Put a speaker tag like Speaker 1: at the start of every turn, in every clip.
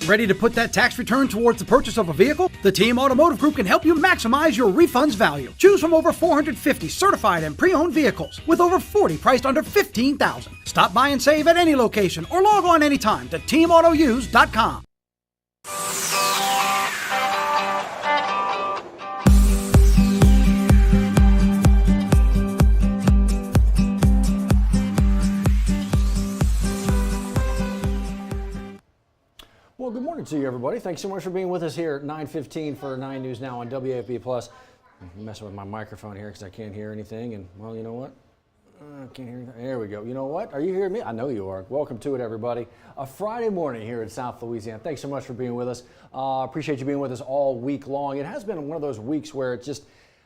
Speaker 1: Ready to put that tax return towards the purchase of a vehicle? The Team Automotive Group can help you maximize your refund's value. Choose from over 450 certified and pre-owned vehicles, with over 40 priced under $15,000. Stop by and save at any location or log on anytime to teamautouse.com.
Speaker 2: Well, good morning to you, everybody. Thanks so much for being with us here at 9:15 for 9 News Now on WAFB Plus. I'm messing with my microphone here because I can't hear anything, and, well, you know what? I can't hear anything. There we go. You know what? Are you hearing me? I know you are. Welcome to it, everybody. A Friday morning here in South Louisiana. Thanks so much for being with us. Appreciate you being with us all week long. It has been one of those weeks where it's just,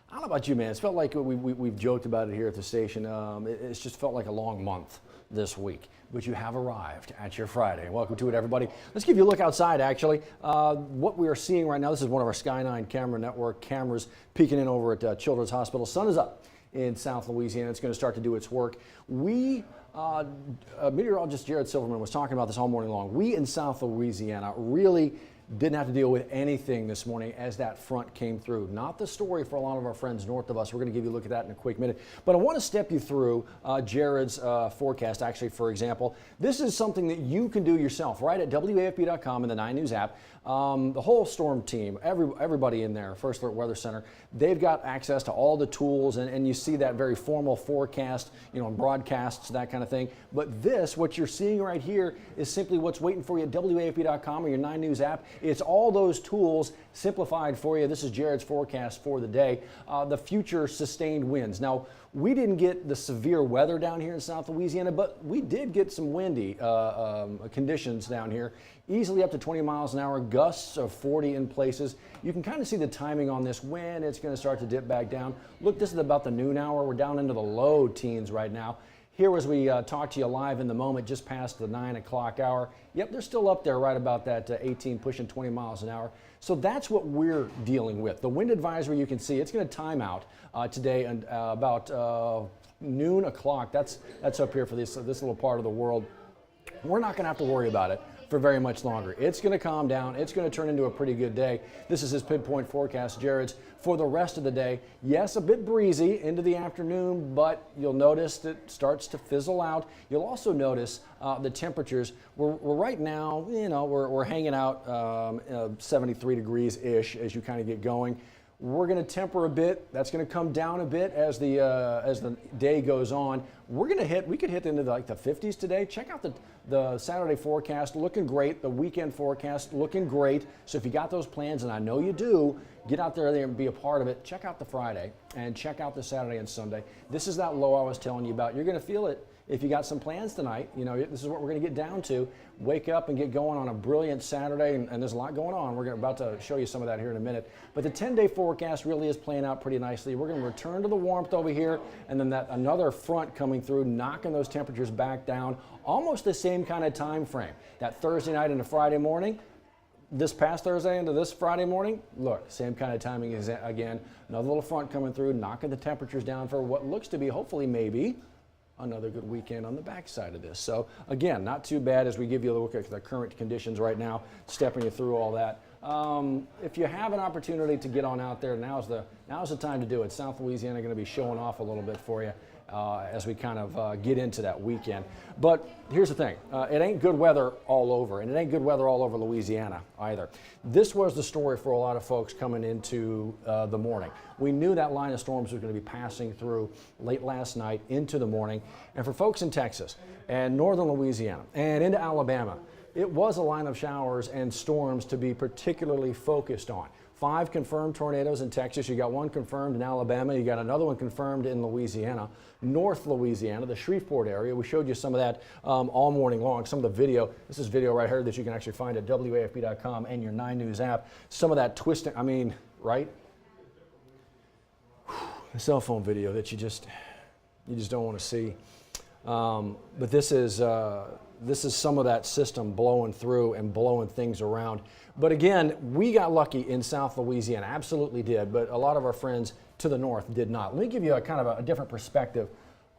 Speaker 2: I don't know about you, man. It's felt like we've joked about it here at the station. It's just felt like a long month this week. But you have arrived at your Friday. Welcome to it, everybody. Let's give you a look outside, actually. What we are seeing right now, this is one of our Sky 9 camera network cameras peeking in over at Children's Hospital. Sun is up in South Louisiana. It's going to start to do its work. Meteorologist Jared Silverman was talking about this all morning long. We in South Louisiana really didn't have to deal with anything this morning as that front came through. Not the story for a lot of our friends north of us. We're going to give you a look at that in a quick minute. But I want to step you through Jared's forecast, actually, for example. This is something that you can do yourself right at WAFB.com and the 9 News app. The whole storm team, everybody in there, First Alert Weather Center, they've got access to all the tools, and you see that very formal forecast, you know, broadcasts, that kind of thing. But this, what you're seeing right here, is simply what's waiting for you at WAFB.com or your 9 News app. It's all those tools simplified for you. This is Jared's forecast for the day. The future sustained winds. Now, we didn't get the severe weather down here in South Louisiana, but we did get some windy conditions down here. Easily up to 20 miles an hour, gusts of 40 in places. You can kind of see the timing on this when it's going to start to dip back down. Look, this is about the noon hour. We're down into the low teens right now. Here as we talk to you live in the moment, just past the 9 o'clock hour. Yep, they're still up there right about that 18, pushing 20 miles an hour. So that's what we're dealing with. The wind advisory, you can see, it's going to time out today and about noon o'clock. That's up here for this little part of the world. We're not going to have to worry about it for very much longer. It's going to calm down. It's going to turn into a pretty good day. This is his pinpoint forecast, Jared's, for the rest of the day. Yes, a bit breezy into the afternoon, but you'll notice it starts to fizzle out. You'll also notice the temperatures. We're right now, you know, we're hanging out 73 degrees-ish as you kind of get going. We're going to temper a bit. That's going to come down a bit as the day goes on. We could hit into the 50s today. Check out the Saturday forecast, looking great. The weekend forecast looking great. So if you got those plans, and I know you do, get out there and be a part of it. Check out the Friday and check out the Saturday and Sunday. This is that low I was telling you about. You're going to feel it if you got some plans tonight. You know, this is what we're going to get down to. Wake up and get going on a brilliant Saturday, and there's a lot going on. We're about to show you some of that here in a minute. But the 10-day forecast really is playing out pretty nicely. We're going to return to the warmth over here, and then another front coming through, knocking those temperatures back down. Almost the same kind of time frame. That Thursday night into Friday morning, this past Thursday into this Friday morning, look, same kind of timing as again. Another little front coming through, knocking the temperatures down for what looks to be, hopefully, maybe another good weekend on the backside of this. So again, not too bad as we give you a look at the current conditions right now, stepping you through all that. If you have an opportunity to get on out there, now's the time to do it. South Louisiana going to be showing off a little bit for you as we kind of get into that weekend. But here's the thing, it ain't good weather all over, and it ain't good weather all over Louisiana either. This was the story for a lot of folks coming into the morning. We knew that line of storms was going to be passing through late last night into the morning. And for folks in Texas and northern Louisiana and into Alabama, it was a line of showers and storms to be particularly focused on. 5 confirmed tornadoes in Texas. You got 1 confirmed in Alabama. You got another one confirmed in Louisiana, North Louisiana, the Shreveport area. We showed you some of that all morning long. Some of the video. This is video right here that you can actually find at WAFB.com and your 9 News app. Some of that twisting. I mean, right? The cell phone video that you just don't want to see. But this is some of that system blowing through and blowing things around. But again, we got lucky in South Louisiana, absolutely did, but a lot of our friends to the north did not. Let me give you a kind of a different perspective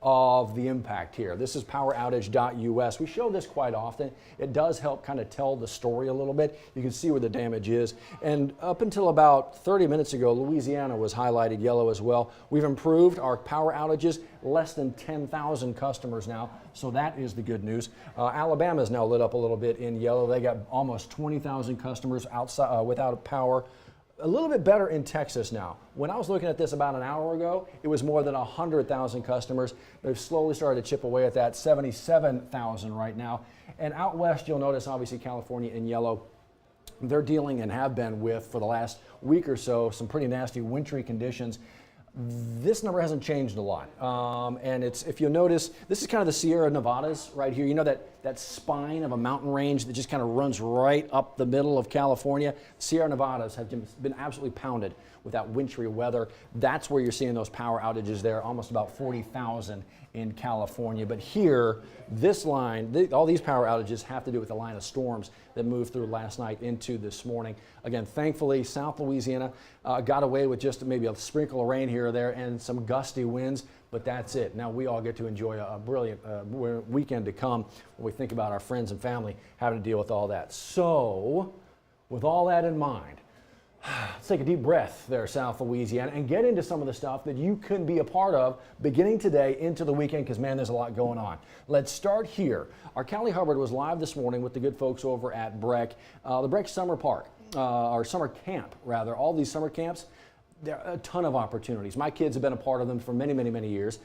Speaker 2: of the impact here. This is poweroutage.us. We show this quite often. It does help kind of tell the story a little bit. You can see where the damage is. And up until about 30 minutes ago, Louisiana was highlighted yellow as well. We've improved our power outages, less than 10,000 customers now. So that is the good news. Alabama is now lit up a little bit in yellow. They got almost 20,000 customers outside without power. A little bit better in Texas now. When I was looking at this about an hour ago, it was more than 100,000 customers. They've slowly started to chip away at that, 77,000 right now. And out west, you'll notice obviously California in yellow. They're dealing and have been with, for the last week or so, some pretty nasty wintry conditions. This number hasn't changed a lot. And it's, if you'll notice, this is kind of the Sierra Nevadas right here. You know that spine of a mountain range that just kind of runs right up the middle of California? Sierra Nevadas have been absolutely pounded with that wintry weather. That's where you're seeing those power outages there, almost about 40,000 in California. But here, this line, all these power outages have to do with the line of storms that moved through last night into this morning. Again, thankfully, South Louisiana got away with just maybe a sprinkle of rain here or there and some gusty winds, but that's it. Now we all get to enjoy a brilliant weekend to come when we think about our friends and family having to deal with all that. So, with all that in mind, let's take a deep breath there, South Louisiana, and get into some of the stuff that you can be a part of beginning today into the weekend, because, man, there's a lot going on. Let's start here. Our Callie Hubbard was live this morning with the good folks over at BREC, the BREC Summer Park, or Summer Camp, rather. All these summer camps, there are a ton of opportunities. My kids have been a part of them for many, many, many years.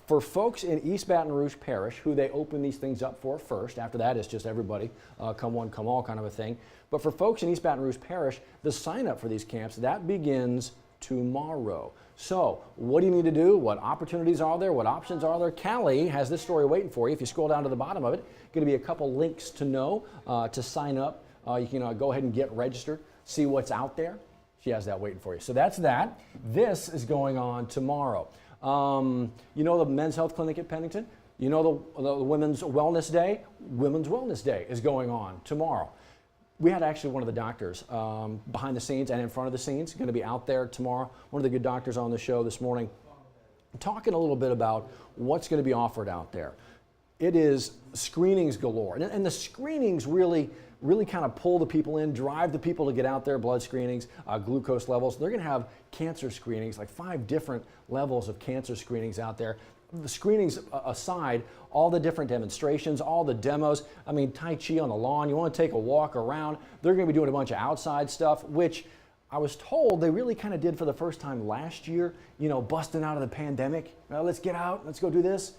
Speaker 2: For folks in East Baton Rouge Parish, who they open these things up for first, after that it's just everybody, come one, come all kind of a thing. But for folks in East Baton Rouge Parish, the sign up for these camps, that begins tomorrow. So what do you need to do? What opportunities are there? What options are there? Callie has this story waiting for you. If you scroll down to the bottom of it, going to be a couple links to know, to sign up. You can go ahead and get registered, see what's out there. She has that waiting for you. So that's that. This is going on tomorrow. You know the Men's Health Clinic at Pennington? You know the Women's Wellness Day? Women's Wellness Day is going on tomorrow. We had actually one of the doctors behind the scenes and in front of the scenes going to be out there tomorrow. One of the good doctors on the show this morning talking a little bit about what's going to be offered out there. It is screenings galore. And the screenings really kind of pull the people in, drive the people to get out there, blood screenings, glucose levels. They're going to have cancer screenings, like 5 different levels of cancer screenings out there. The screenings aside, all the different demonstrations, all the demos, I mean, Tai Chi on the lawn, you want to take a walk around, they're going to be doing a bunch of outside stuff, which I was told they really kind of did for the first time last year, you know, busting out of the pandemic. Well, let's get out, let's go do this.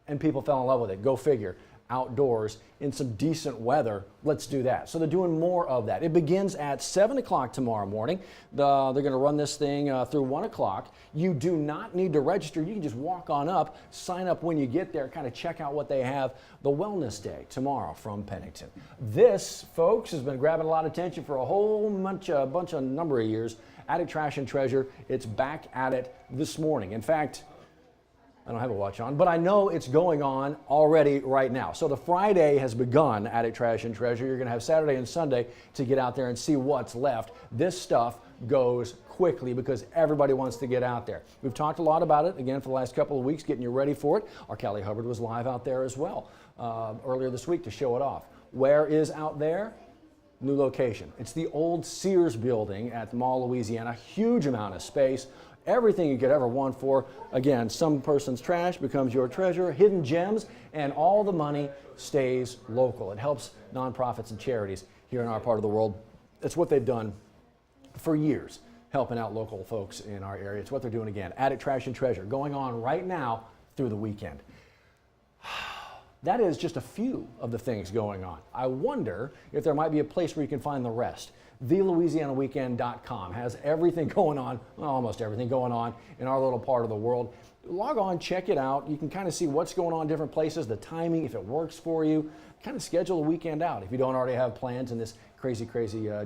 Speaker 2: And people fell in love with it. Go figure. Outdoors in some decent weather, let's do that. So they're doing more of that. It begins at 7 o'clock tomorrow morning. They're going to run this thing through 1 o'clock. You do not need to register. You can just walk on up, sign up when you get there, kind of check out what they have. The Wellness Day tomorrow from Pennington. This, folks, has been grabbing a lot of attention for a whole number of years. Attic Trash and Treasure, it's back at it this morning. In fact, I don't have a watch on, but I know it's going on already right now. So the Friday has begun, Attic Trash and Treasure. You're going to have Saturday and Sunday to get out there and see what's left. This stuff goes quickly because everybody wants to get out there. We've talked a lot about it, again, for the last couple of weeks, getting you ready for it. Our Callie Hubbard was live out there as well earlier this week to show it off. Where is out there? New location. It's the old Sears building at the Mall, Louisiana. Huge amount of space. Everything you could ever want for. Again, some person's trash becomes your treasure, hidden gems, and all the money stays local. It helps nonprofits and charities here in our part of the world. It's what they've done for years, helping out local folks in our area. It's what they're doing again. Attic Trash and Treasure going on right now through the weekend. That is just a few of the things going on. I wonder if there might be a place where you can find the rest. TheLouisianaWeekend.com has everything going on, well, almost everything going on in our little part of the world. Log on, check it out. You can kind of see what's going on in different places, the timing, if it works for you. Kind of schedule a weekend out if you don't already have plans in this crazy,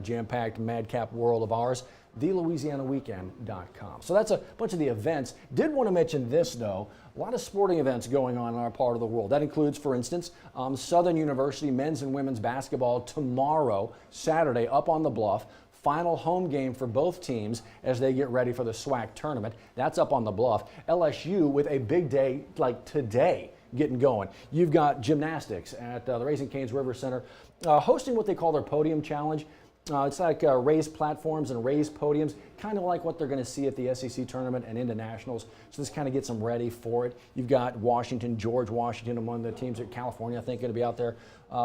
Speaker 2: jam-packed, madcap world of ours. TheLouisianaWeekend.com. So that's a bunch of the events. Did want to mention this, though. A lot of sporting events going on in our part of the world. That includes, for instance, Southern University men's and women's basketball tomorrow, Saturday, up on the bluff. final home game for both teams as they get ready for the SWAC tournament. That's up on the Bluff. LSU with a big day like today getting going. You've got gymnastics at the Raising Cane's River Center hosting what they call their Podium Challenge. It's like raised platforms and raised podiums, kind of like what they're going to see at the SEC tournament and into nationals. So this kind of gets them ready for it. You've got Washington, George Washington, among the teams at California, I think, going to be out there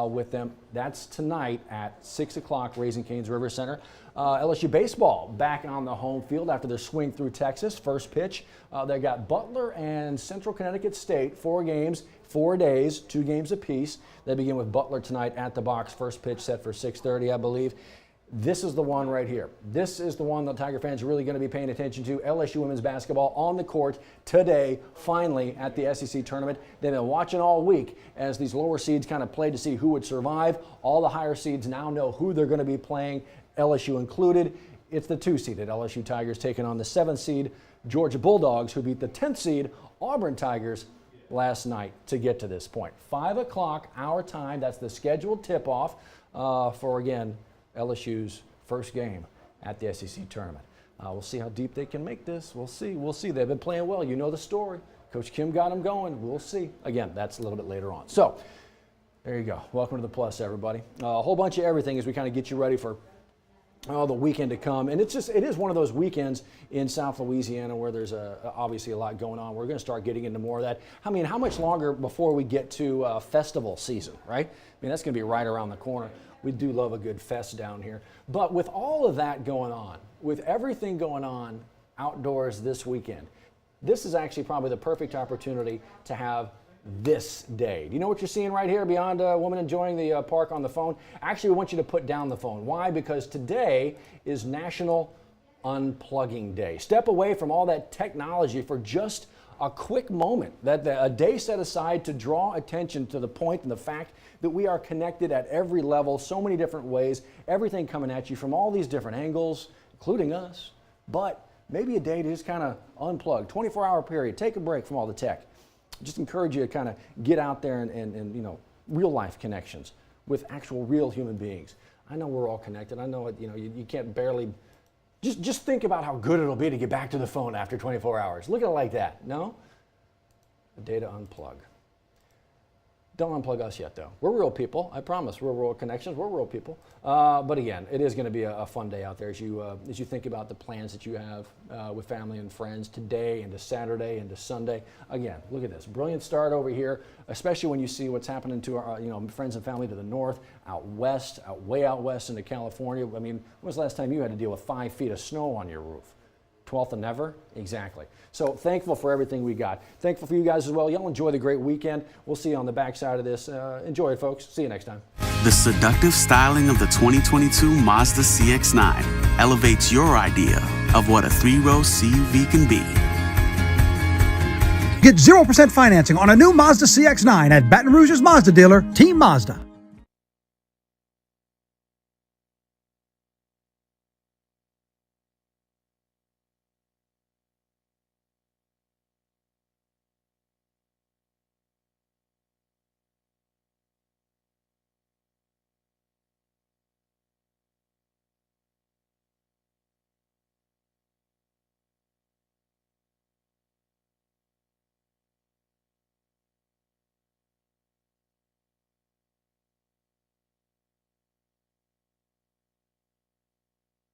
Speaker 2: with them. That's tonight at 6 o'clock, Raising Cane's River Center. LSU baseball back on the home field after their swing through Texas. First pitch, they got Butler and Central Connecticut State, 4 games, 4 days, 2 games apiece. They begin with Butler tonight at the box. First pitch set for 6:30, I believe. This is the one right here. This is the one that Tiger fans are really going to be paying attention to. LSU women's basketball on the court today, finally at the SEC tournament. They've been watching all week as these lower seeds kind of played to see who would survive. All the higher seeds now know who they're going to be playing, LSU included. It's the 2-seeded LSU Tigers taking on the 7th seed Georgia Bulldogs, who beat the 10th seed Auburn Tigers last night to get to this point. 5 o'clock our time. That's the scheduled tip-off for, again, LSU's first game at the SEC tournament. We'll see how deep they can make this. We'll see. We'll see. They've been playing well. You know the story. Coach Kim got them going. We'll see. Again, that's a little bit later on. So there you go. Welcome to the Plus, everybody. A whole bunch of everything as we kind of get you ready for the weekend to come. And it is one of those weekends in South Louisiana where there's obviously a lot going on. We're going to start getting into more of that. I mean, how much longer before we get to festival season, right? I mean, that's going to be right around the corner. We do love a good fest down here. But with all of that going on, with everything going on outdoors this weekend, this is actually probably the perfect opportunity to have this day. Do you know what you're seeing right here beyond a woman enjoying the park on the phone? Actually, we want you to put down the phone. Why? Because today is National Unplugging Day. Step away from all that technology for just a quick moment, a day set aside to draw attention to the point and the fact that we are connected at every level, so many different ways, everything coming at you from all these different angles, including us, but maybe a day to just kind of unplug, 24-hour period, take a break from all the tech. Just encourage you to kind of get out there and you know, real life connections with actual real human beings. I know we're all connected. I know you can't barely. Just think about how good it'll be to get back to the phone after 24 hours. Look at it like that. No? A day to unplug. Don't unplug us yet, though. We're real people. I promise. We're real connections. We're real people. But again, it is going to be a fun day out there as you think about the plans that you have with family and friends today into Saturday into Sunday. Again, look at this. Brilliant start over here, especially when you see what's happening to our friends and family to the north, out west, way out west into California. I mean, when was the last time you had to deal with 5 feet of snow on your roof? 12th and never? Exactly. So thankful for everything we got. Thankful for you guys as well. Y'all enjoy the great weekend. We'll see you on the backside of this. Enjoy it, folks. See you next time.
Speaker 3: The seductive styling of the 2022 Mazda CX-9 elevates your idea of what a 3-row CUV can be.
Speaker 1: Get 0% financing on a new Mazda CX-9 at Baton Rouge's Mazda dealer, Team Mazda.